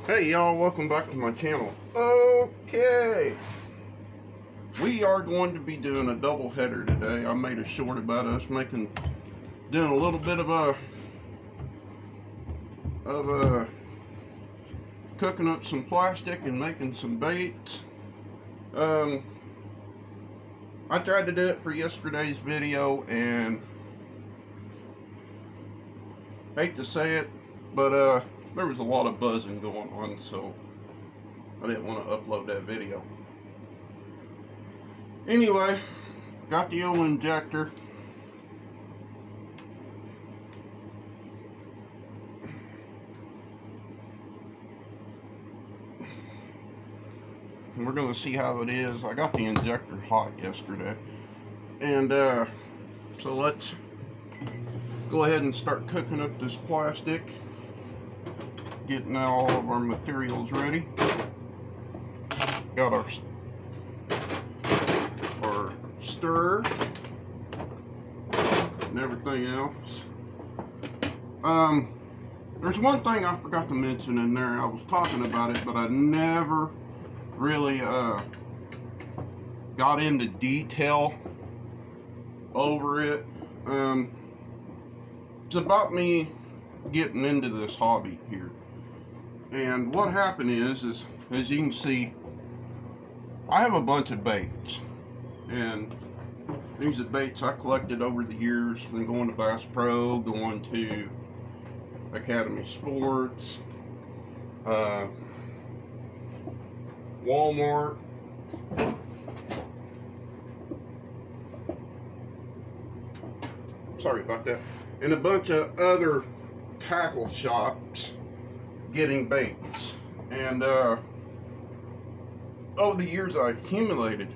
Hey y'all, welcome back to my channel. Okay, we are going to be doing a double header today. I made a short about us doing a little bit of cooking up some plastic and making some baits. I tried to do it for yesterday's video, and hate to say it, but there was a lot of buzzing going on, so I didn't want to upload that video. Anyway, got the old injector. And we're going to see how it is. I got the injector hot yesterday. And so let's go ahead and start cooking up this plastic. Getting all of our materials ready. Got our stir and everything else. There's one thing I forgot to mention in there. I was talking about it, but I never really got into detail over it. It's about me getting into this hobby here. And what happened is as you can see, I have a bunch of baits, and these are baits I collected over the years. Been going to Bass Pro, going to Academy Sports, Walmart, sorry about that, and a bunch of other tackle shops getting baits. And over the years I accumulated.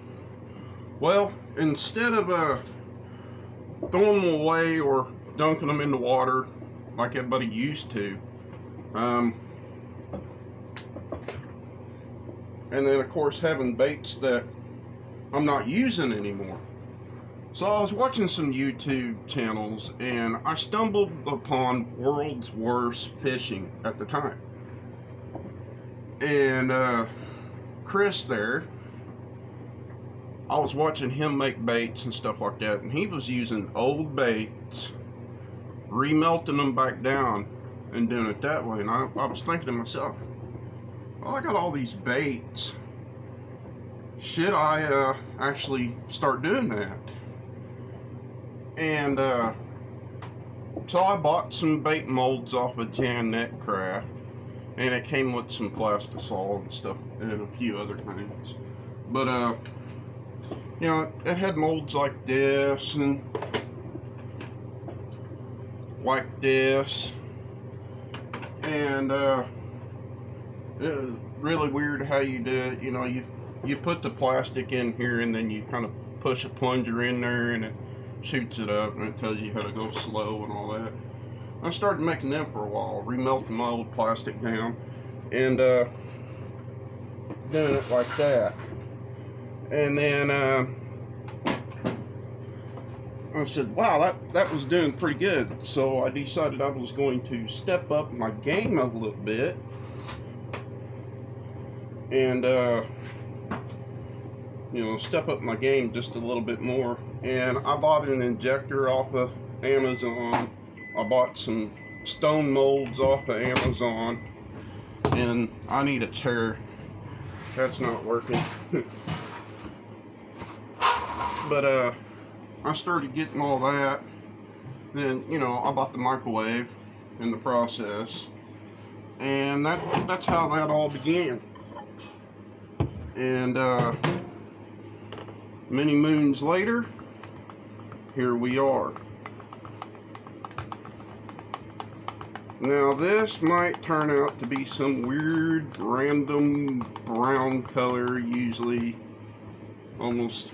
Well, instead of throwing them away or dunking them in the water like everybody used to, and then of course having baits that I'm not using anymore. So I was watching some YouTube channels, and I stumbled upon World's Worst Fishing at the time. And Chris there, I was watching him make baits and stuff like that, and he was using old baits, remelting them back down and doing it that way. And I was thinking to myself, well, I got all these baits, should I actually start doing that? And so I bought some bait molds off of Jan Netcraft, and it came with some plastisol and stuff and a few other things. But you know, it had molds like this and like this, and it was really weird how you do it. You know, you put the plastic in here, and then you kind of push a plunger in there, and it shoots it up, and it tells you how to go slow and all that. I started making them for a while, remelting my old plastic down, and doing it like that. And then I said, wow, that was doing pretty good. So I decided I was going to step up my game a little bit, and you know, step up my game just a little bit more. And I bought an injector off of Amazon. I bought some stone molds off of Amazon, and I need a chair. That's not working. But I started getting all that. Then, you know, I bought the microwave in the process, and that's how that all began. And many moons later, here we are. Now this might turn out to be some weird random brown color, usually almost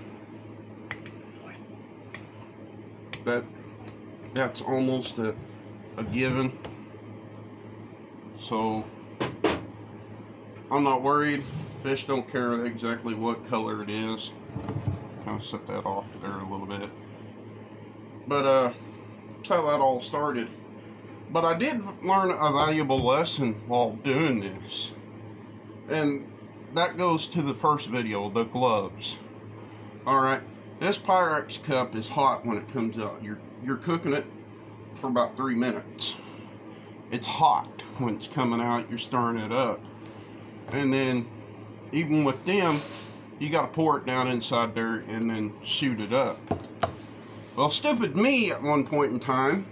that's almost a given. So I'm not worried. Fish don't care exactly what color it is. Kind of set that off there a little bit. But that's how that all started. But I did learn a valuable lesson while doing this. And that goes to the first video, the gloves. Alright, this Pyrex cup is hot when it comes out. You're cooking it for about 3 minutes. It's hot when it's coming out, you're stirring it up. And then, even with them, you got to pour it down inside there and then shoot it up. Well, stupid me at one point in time,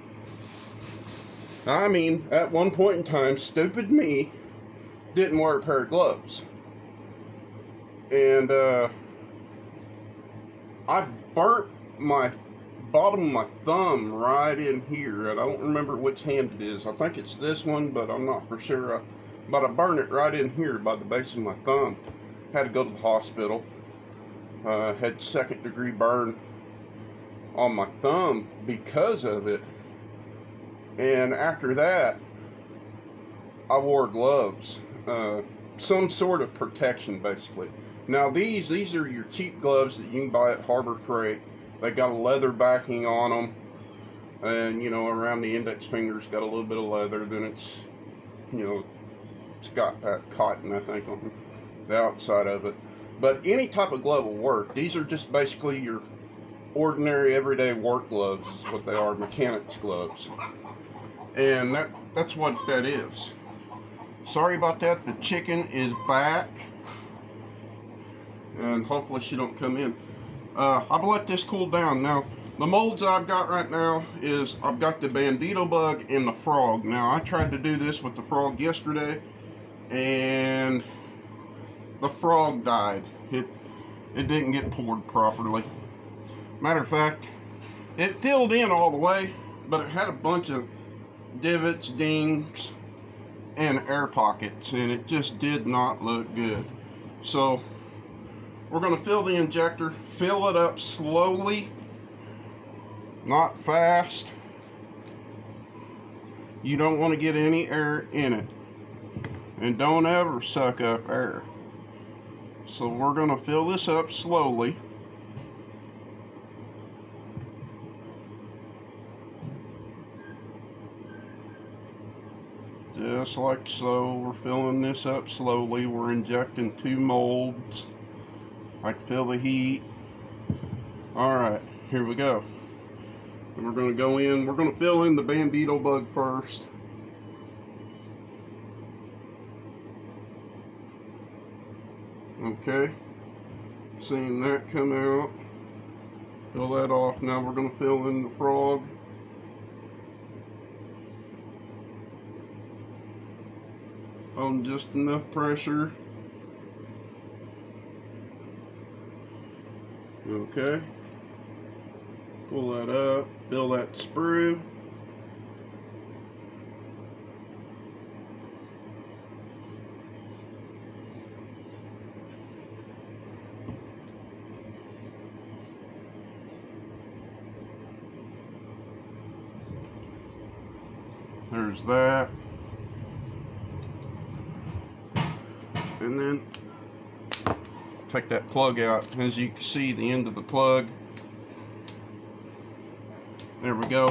stupid me didn't wear a pair of gloves. And I burnt my bottom of my thumb right in here. And I don't remember which hand it is. I think it's this one, but I'm not for sure. But I burned it right in here by the base of my thumb. Had to go to the hospital. Had 2nd-degree burn on my thumb because of it. And after that, I wore gloves. Some sort of protection, basically. Now these are your cheap gloves that you can buy at Harbor Freight. They got a leather backing on them, and you know, around the index fingers got a little bit of leather. Then it's, you know, it's got that cotton, I think, on the outside of it. But any type of glove will work. These are just basically your ordinary everyday work gloves is what they are, mechanics gloves. And that's what that is. Sorry about that. The chicken is back, and hopefully she don't come in. I'll let this cool down. Now, the molds I've got right now is I've got the bandito bug and the frog. Now, I tried to do this with the frog yesterday, and the frog died. It didn't get poured properly. Matter of fact, it filled in all the way, but it had a bunch of divots, dings, and air pockets, and it just did not look good. So we're going to fill the injector, fill it up slowly, not fast. You don't want to get any air in it, and don't ever suck up air. So we're going to fill this up slowly. Just like so. We're filling this up slowly. We're injecting 2 molds. I can feel the heat. Alright, here we go. And we're going to go in. We're going to fill in the bandito bug first. Okay. Seeing that come out. Fill that off. Now we're going to fill in the frog. On just enough pressure. Okay. Pull that up. Fill that sprue. There's that. And then take that plug out. As you can see, the end of the plug. There we go.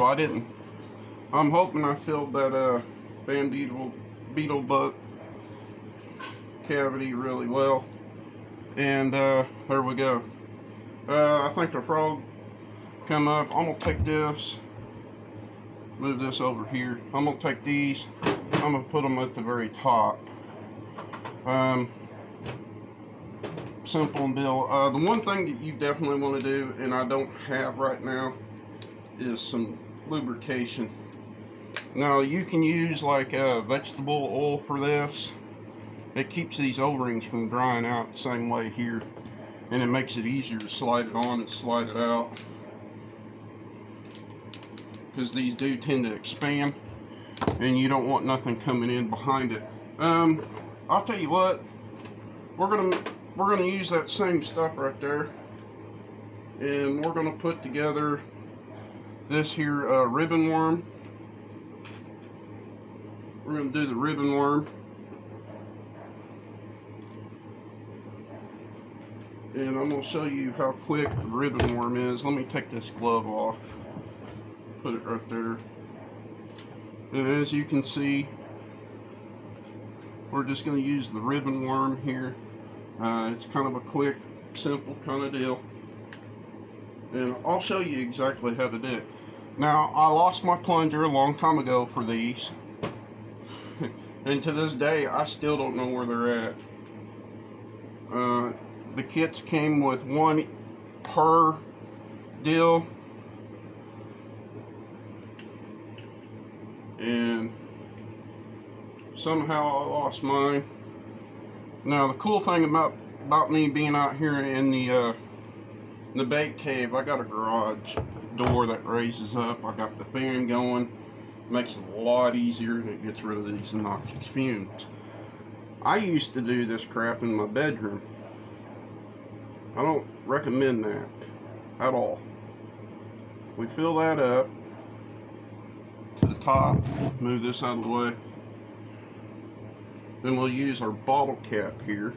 I'm hoping I filled that beetle bug cavity really well. And there we go. I think the frog come up. I'm gonna take this, move this over here. I'm gonna take these, I'm gonna put them at the very top. Simple and Bill. The one thing that you definitely want to do, and I don't have right now, is some lubrication. Now you can use like vegetable oil for this. It keeps these O-rings from drying out the same way here, and it makes it easier to slide it on and slide it out, because these do tend to expand and you don't want nothing coming in behind it. I'll tell you what, we're gonna use that same stuff right there, and we're gonna put together this here ribbon worm. We're gonna do the ribbon worm, and I'm gonna show you how quick the ribbon worm is. Let me take this glove off, put it right there, and as you can see, we're just going to use the ribbon worm here. It's kind of a quick, simple kind of deal. And I'll show you exactly how to do it. Now, I lost my plunger a long time ago for these. And to this day, I still don't know where they're at. The kits came with one per deal. And somehow I lost mine. Now, the cool thing about me being out here in the bait cave, I got a garage door that raises up. I got the fan going. Makes it a lot easier, and it gets rid of these noxious fumes. I used to do this crap in my bedroom. I don't recommend that at all. We fill that up to the top, move this out of the way. Then we'll use our bottle cap here.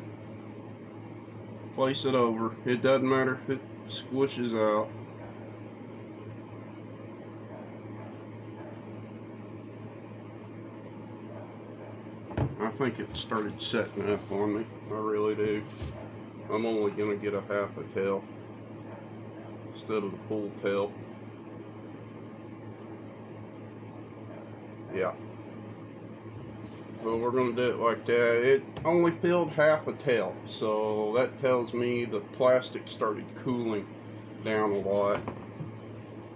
Place it over. It doesn't matter if it squishes out. I think it started setting up on me. I really do. I'm only going to get a half a tail instead of the full tail. Yeah. So we're going to do it like that. It only filled half a tail, so that tells me the plastic started cooling down a lot.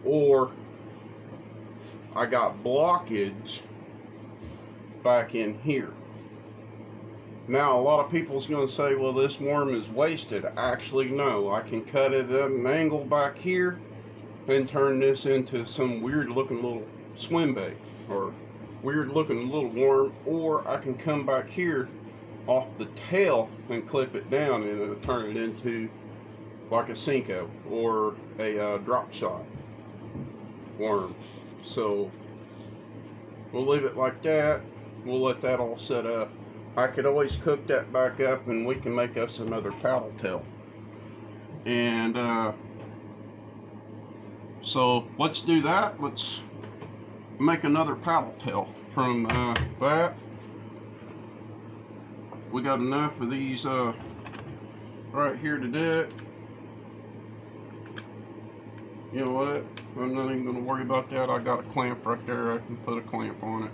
Or I got blockage back in here. Now, a lot of people's going to say, well, this worm is wasted. Actually, no. I can cut it at an angle back here and turn this into some weird looking little swim bait or weird looking little worm, or I can come back here off the tail and clip it down, and it'll turn it into like a Senko or a drop shot worm. So we'll leave it like that. We'll let that all set up. I could always cook that back up and we can make us another paddle tail. And so let's do that. Let's make another paddle tail from that. We got enough of these right here to do it. You know what? I'm not even going to worry about that. I got a clamp right there. I can put a clamp on it.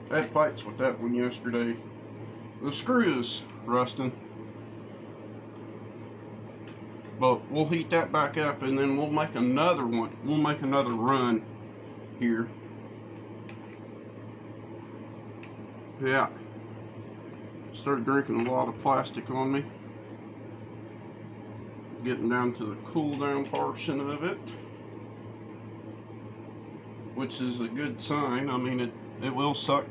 I had fights with that one yesterday. The screw is rusting. But we'll heat that back up and then we'll make another one. We'll make another run here. Yeah. Started drinking a lot of plastic on me. Getting down to the cool down portion of it, which is a good sign. I mean, it will suck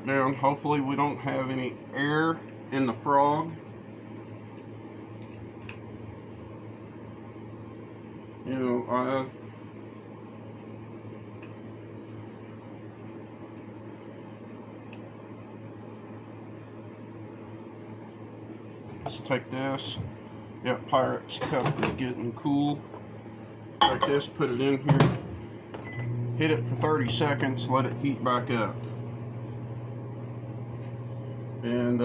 down. Hopefully we don't have any air in the frog. You know, let's take this. Yeah, Pirate's Cup is getting cool. Like this, put it in here. Hit it for 30 seconds, let it heat back up. And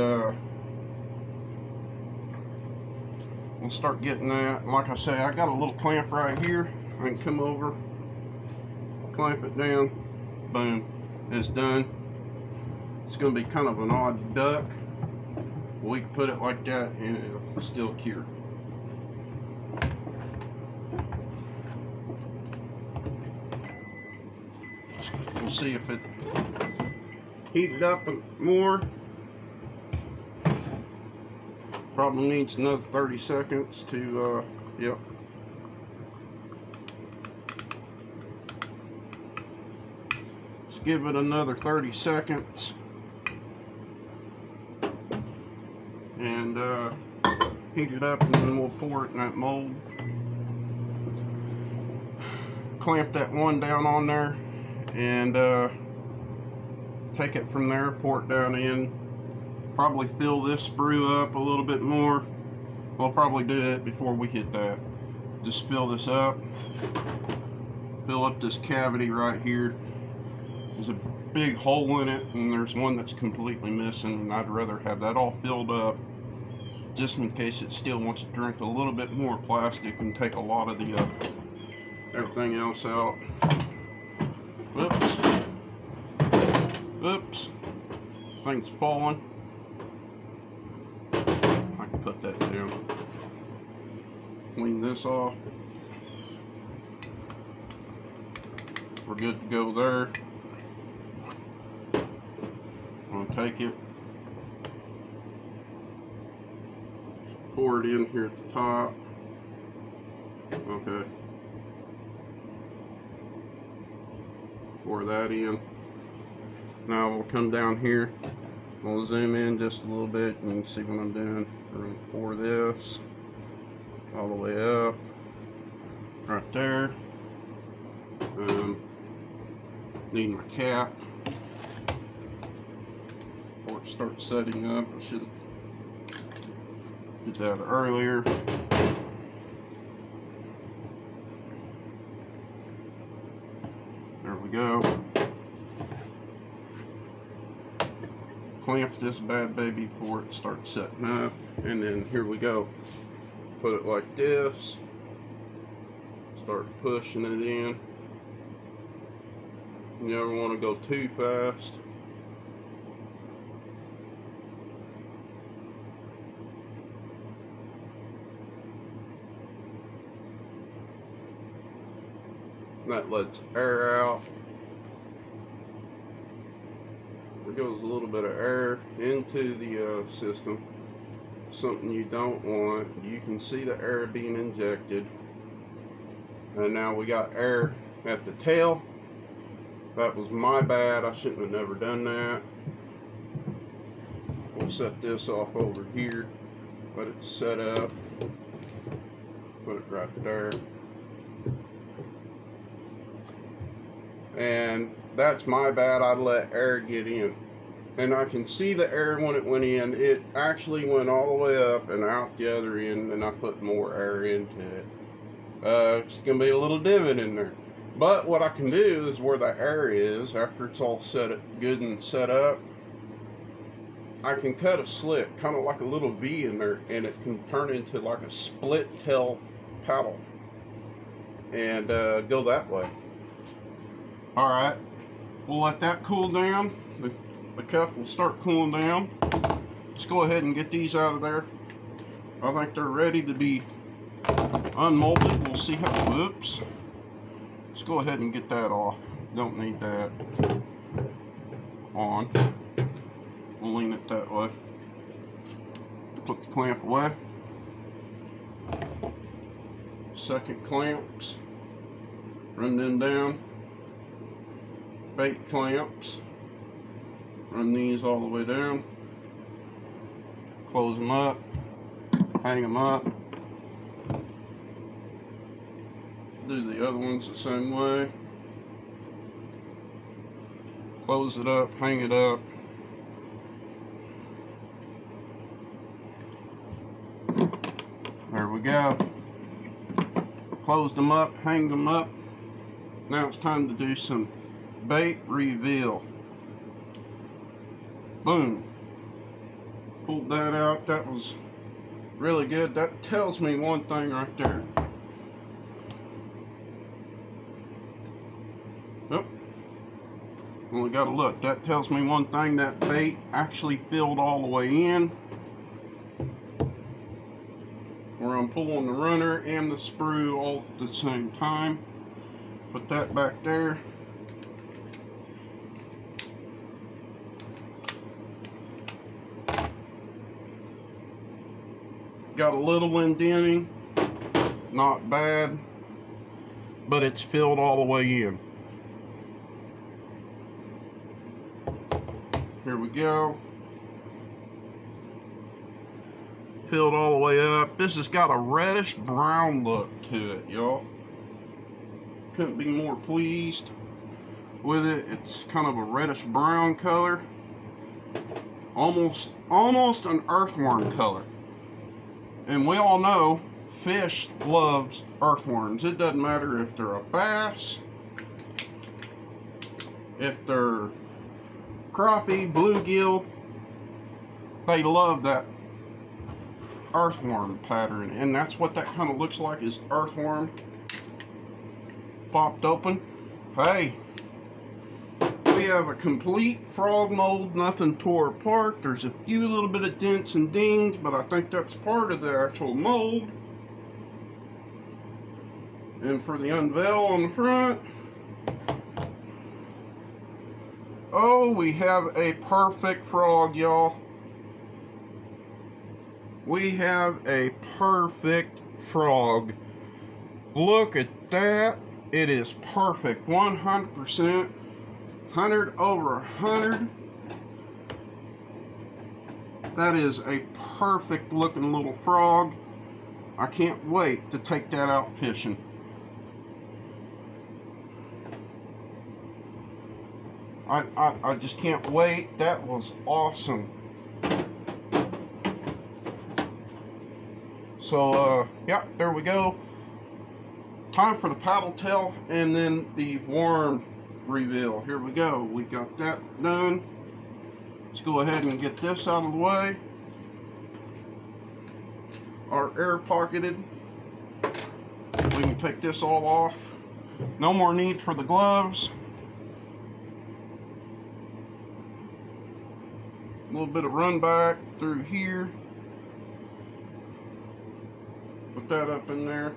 we'll start getting that. Like I say, I got a little clamp right here. I can come over, clamp it down, boom, it's done. It's going to be kind of an odd duck. We can put it like that and it'll still cure. We'll see if it heated up more. Probably needs another 30 seconds to, yep. Let's give it another 30 seconds. And heat it up and then we'll pour it in that mold. Clamp that one down on there and take it from there, pour it down in. Probably fill this sprue up a little bit more. We'll probably do it before we hit that. Just fill this up. Fill up this cavity right here. there's a big hole in it, and there's one that's completely missing, and I'd rather have that all filled up just in case it still wants to drink a little bit more plastic and take a lot of the everything else out. Whoops. Oops. Thing's falling. I can put that down. Clean this off. We're good to go there. I'm gonna take it, pour it in here at the top. Okay. Pour that in. Now we'll come down here. We'll zoom in just a little bit and you can see what I'm doing. We're going to pour this all the way up. Right there. Need my cap. Before it starts setting up, I should have did that earlier. There we go. Clamp this bad baby before it starts setting up, and then here we go. Put it like this. Start pushing it in. You never want to go too fast. That lets air out. There goes a little bit of air into the system. Something you don't want. You can see the air being injected. And now we got air at the tail. That was my bad. I shouldn't have never done that. We'll set this off over here. Let it set up. Put it right there. And that's my bad. I let air get in. And I can see the air when it went in. It actually went all the way up and out the other end, and I put more air into it. It's going to be a little divot in there. But what I can do is where the air is, after it's all set up, good and set up, I can cut a slit, kind of like a little V in there, and it can turn into like a split tail paddle. And go that way. Alright, we'll let that cool down. The cup will start cooling down. Let's go ahead and get these out of there. I think they're ready to be unmolded. We'll see how, whoops. Let's go ahead and get that off. Don't need that on. We'll lean it that way. Put the clamp away. Second clamps. Run them down. Bait clamps. Run these all the way down. Close them up. Hang them up. Do the other ones the same way. Close it up, hang it up. There we go. Closed them up, hang them up. Now it's time to do some bait reveal. Boom. Pulled that out. That was really good. That tells me one thing right there. Yep. Only got to look. That tells me one thing. That bait actually filled all the way in. Where I'm pulling the runner and the sprue all at the same time. Put that back there. Got a little indenting, not bad, but it's filled all the way in. Here we go. Filled all the way up. This has got a reddish brown look to it, y'all. Couldn't be more pleased with it. It's kind of a reddish brown color. Almost an earthworm color. And we all know fish loves earthworms. It doesn't matter if they're a bass, If they're crappie, bluegill, they love that earthworm pattern, and that's what that kind of looks like, is earthworm popped open. Hey, we have a complete frog mold, nothing tore apart. There's a few little bit of dents and dings, but I think that's part of the actual mold. And for the unveil on the front, oh, we have a perfect frog, y'all. We have a perfect frog. Look at that. It is perfect. 100%. 100 over 100. That is a perfect looking little frog. I can't wait to take that out fishing. I just can't wait. That was awesome. So, yeah, there we go. Time for the paddle tail and then the worm reveal. Here we go. We got that done. Let's go ahead and get this out of the way. Our air pocketed. We can take this all off. No more need for the gloves. A little bit of run back through here. Put that up in there.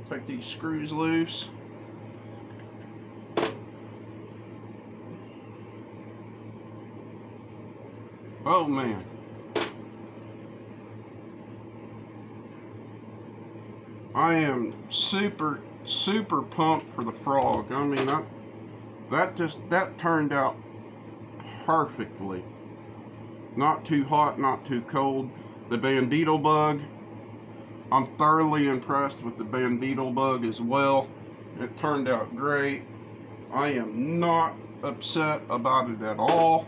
Take these screws loose. Oh man. I am super pumped for the frog. I mean, that turned out perfectly. Not too hot, not too cold. The bandito bug, I'm thoroughly impressed with the bandito bug as well. It turned out great. I am not upset about it at all.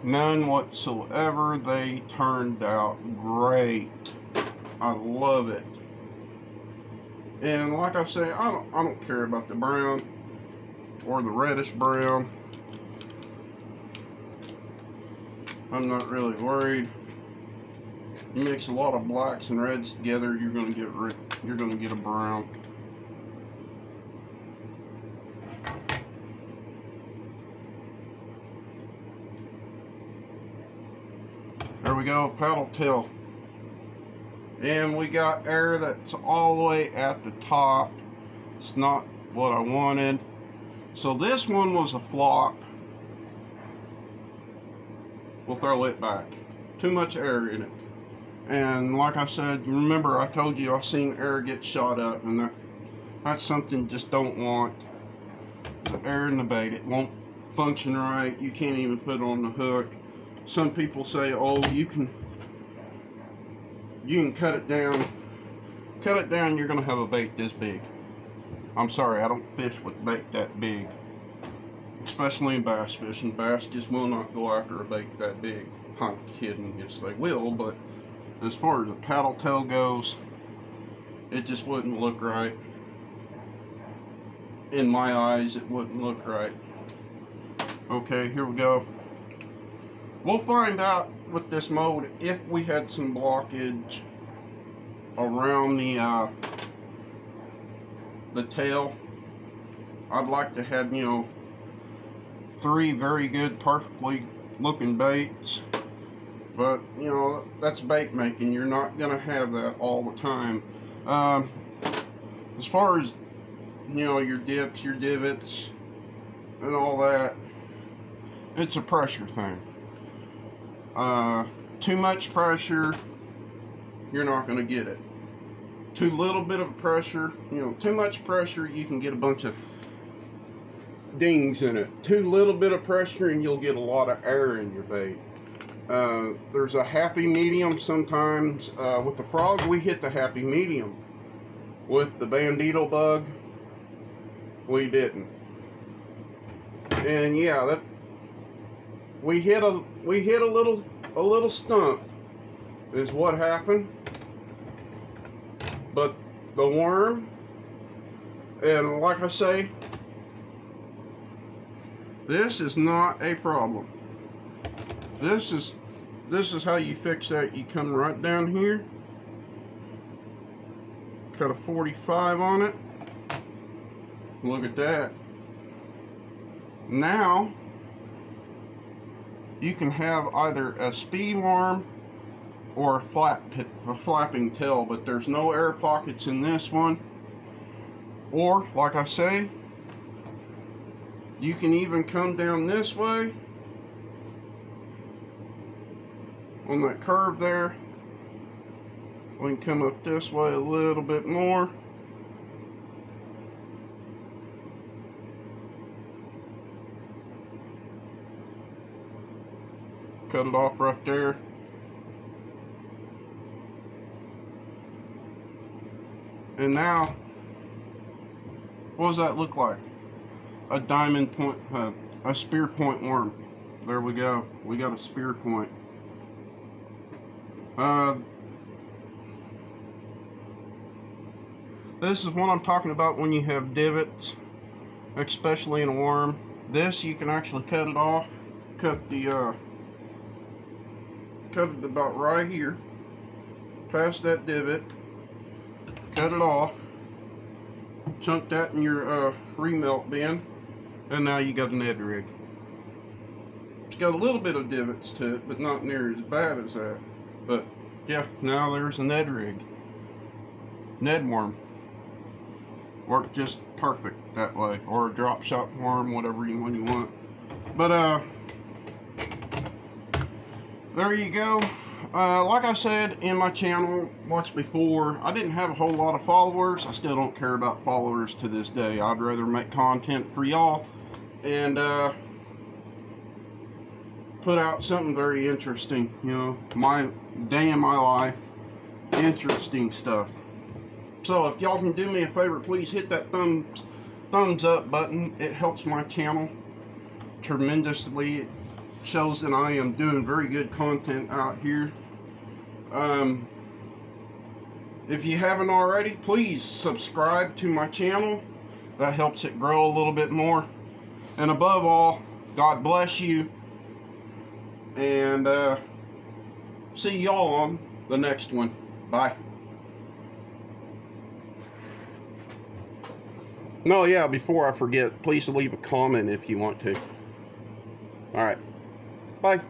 None whatsoever. They turned out great. I love it. And like I say, I don't care about the brown or the reddish brown. I'm not really worried. You mix a lot of blacks and reds together, you're gonna get a brown. There we go, paddle tail. And we got air that's all the way at the top. It's not what I wanted. So this one was a flop. We'll throw it back. Too much air in it. And like I said, remember I told you I've seen air get shot up, and that's something you just don't want. The air in the bait, it won't function right. You can't even put it on the hook. Some people say, oh, you can cut it down. Cut it down, you're gonna have a bait this big. I'm sorry, I don't fish with bait that big. Especially in bass fishing. Bass just will not go after a bait that big. I'm kidding, yes they will, but as far as the paddle tail goes, it just wouldn't look right. In my eyes, it wouldn't look right. Okay, here we go. We'll find out with this mode if we had some blockage around the tail. I'd like to have, you know, 3 very good, perfectly looking baits. But, you know, that's bait making. You're not going to have that all the time. As far as, you know, your dips, your divots, and all that, it's a pressure thing. Too much pressure, you're not going to get it. Too little bit of pressure, you know, too much pressure, you can get a bunch of dings in it. Too little bit of pressure and you'll get a lot of air in your bait. There's a happy medium sometimes. With the frog, we hit the happy medium. With the bandito bug, we didn't. And yeah, that we hit a little stump is what happened. But the worm, and like I say, this is not a problem. This is how you fix that. You come right down here, cut a 45 on it. Look at that. Now you can have either a speed worm or a flapping tail, but there's no air pockets in this one. Or like I say, you can even come down this way on that curve there. We can come up this way a little bit more. Cut it off right there. And now, what does that look like? A diamond point, a spear point worm. There we go. We got a spear point. This is what I'm talking about when you have divots, especially in a worm. This, you can actually cut it off. Cut it about right here, past that divot. Cut it off. Chunk that in your remelt bin, and now you got a Ned rig. It's got a little bit of divots to it, but not near as bad as that. But yeah, now there's a Ned rig. Ned worm. Worked just perfect that way, or a drop shot worm, whatever one you want. But there you go. Like I said in my channel once before, I didn't have a whole lot of followers. I still don't care about followers to this day. I'd rather make content for y'all and put out something very interesting, you know, my day in my life, interesting stuff. So if y'all can do me a favor, please hit that thumbs up button. It helps my channel tremendously. It shows that I am doing very good content out here. If you haven't already, please subscribe to my channel. That helps it grow a little bit more. And above all, God bless you. And see y'all on the next one. Bye. No, yeah, before I forget, please leave a comment if you want to. Alright. Bye.